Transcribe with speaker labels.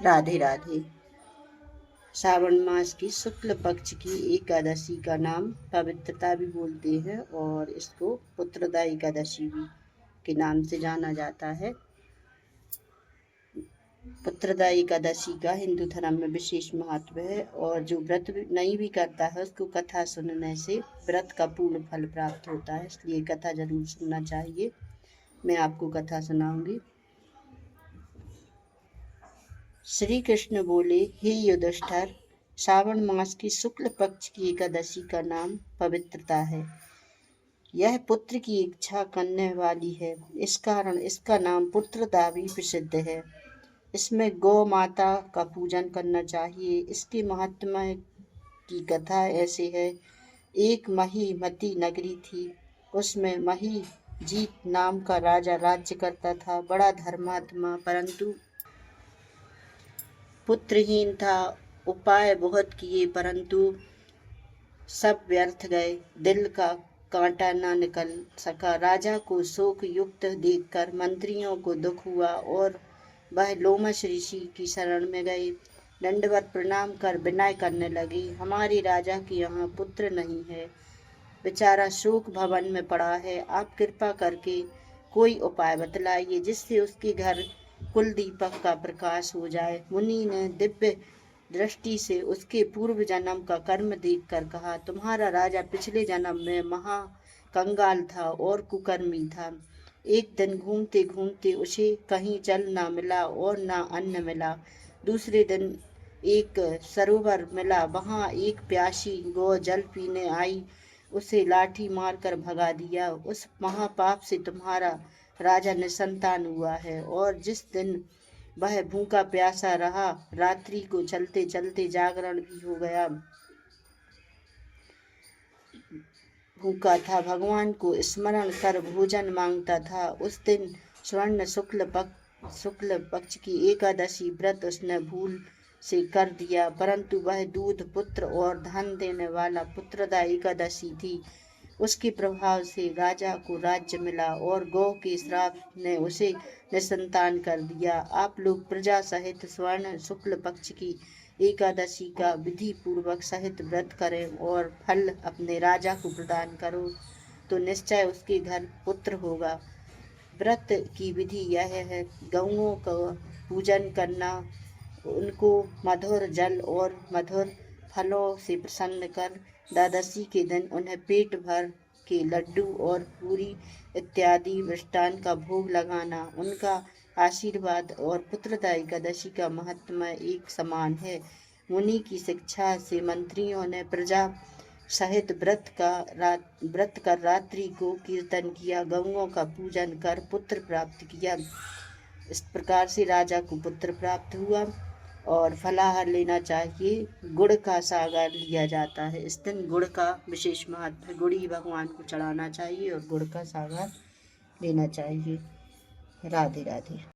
Speaker 1: राधे राधे। श्रावण मास की शुक्ल पक्ष की एकादशी का नाम पवित्रता भी बोलते हैं और इसको पुत्रदा एकादशी भी के नाम से जाना जाता है। पुत्रदा एकादशी का हिंदू धर्म में विशेष महत्व है और जो व्रत नहीं भी करता है उसको कथा सुनने से व्रत का पूर्ण फल प्राप्त होता है, इसलिए कथा जरूर सुनना चाहिए। मैं आपको कथा सुनाऊंगी। श्री कृष्ण बोले, हे युधिष्ठिर, श्रावण मास की शुक्ल पक्ष की एकादशी का नाम पवित्रता है। यह पुत्र की इच्छा करने वाली है, इस कारण इसका नाम पुत्रदा भी प्रसिद्ध है। इसमें गौ माता का पूजन करना चाहिए। इसके महात्म्य की कथा ऐसे है। एक महीमती नगरी थी, उसमें महीजीत नाम का राजा राज्य करता था। बड़ा धर्मात्मा परंतु पुत्रहीन था। उपाय बहुत किए परंतु सब व्यर्थ गए। दिल का कांटा न निकल सका। राजा को शोक युक्त देखकर मंत्रियों को दुख हुआ और वह लोमश ऋषि की शरण में गए। दंडवत प्रणाम कर विनय करने लगे, हमारे राजा के यहाँ पुत्र नहीं है, बेचारा शोक भवन में पड़ा है। आप कृपा करके कोई उपाय बतलाइए जिससे उसके घर कुल दीपक का प्रकाश हो जाए। मुनि ने दिव्य दृष्टि से उसके पूर्व जन्म का कर्म देखकर कहा, तुम्हारा राजा पिछले जन्म में महा कंगाल था और कुकर्मी था। एक दिन घूमते घूमते उसे कहीं जल ना मिला और ना अन्न मिला। दूसरे दिन एक सरोवर मिला, वहां एक प्यासी गौ जल पीने आई, उसे लाठी मारकर भगा दिया। उस महापाप से तुम्हारा राजा निसंतान हुआ है और जिस दिन वह भूखा प्यासा रहा, रात्रि को चलते चलते जागरण भी हो गया, भूखा था, भगवान को स्मरण कर भोजन मांगता था। उस दिन स्वर्ण शुक्ल पक्ष की एकादशी व्रत उसने भूल से कर दिया, परंतु वह दूध पुत्र और धन देने वाला पुत्रदा एकादशी थी। उसके प्रभाव से राजा को राज्य मिला और गौ के श्राप ने उसे निसंतान कर दिया। आप लोग प्रजा सहित स्वर्ण शुक्ल पक्ष की एकादशी का विधि पूर्वक सहित व्रत करें और फल अपने राजा को प्रदान करो, तो निश्चय उसके घर पुत्र होगा। व्रत की विधि यह है, गौओं का पूजन करना, उनको मधुर जल और मधुर फलों से प्रसन्न कर द्वादशी के दिन उन्हें पेट भर के लड्डू और पूरी इत्यादि मिष्टान का भोग लगाना। उनका आशीर्वाद और पुत्रदा एकादशी का महात्म्य एक समान है। मुनि की शिक्षा से मंत्रियों ने प्रजा सहित व्रत कर रात्रि को कीर्तन किया, गौओं का पूजन कर पुत्र प्राप्त किया। इस प्रकार से राजा को पुत्र प्राप्त हुआ। और फलाहार लेना चाहिए, गुड़ का सागर लिया जाता है। इस दिन गुड़ का विशेष महत्व है, गुड़ ही भगवान को चढ़ाना चाहिए और गुड़ का सागर लेना चाहिए। राधे राधे।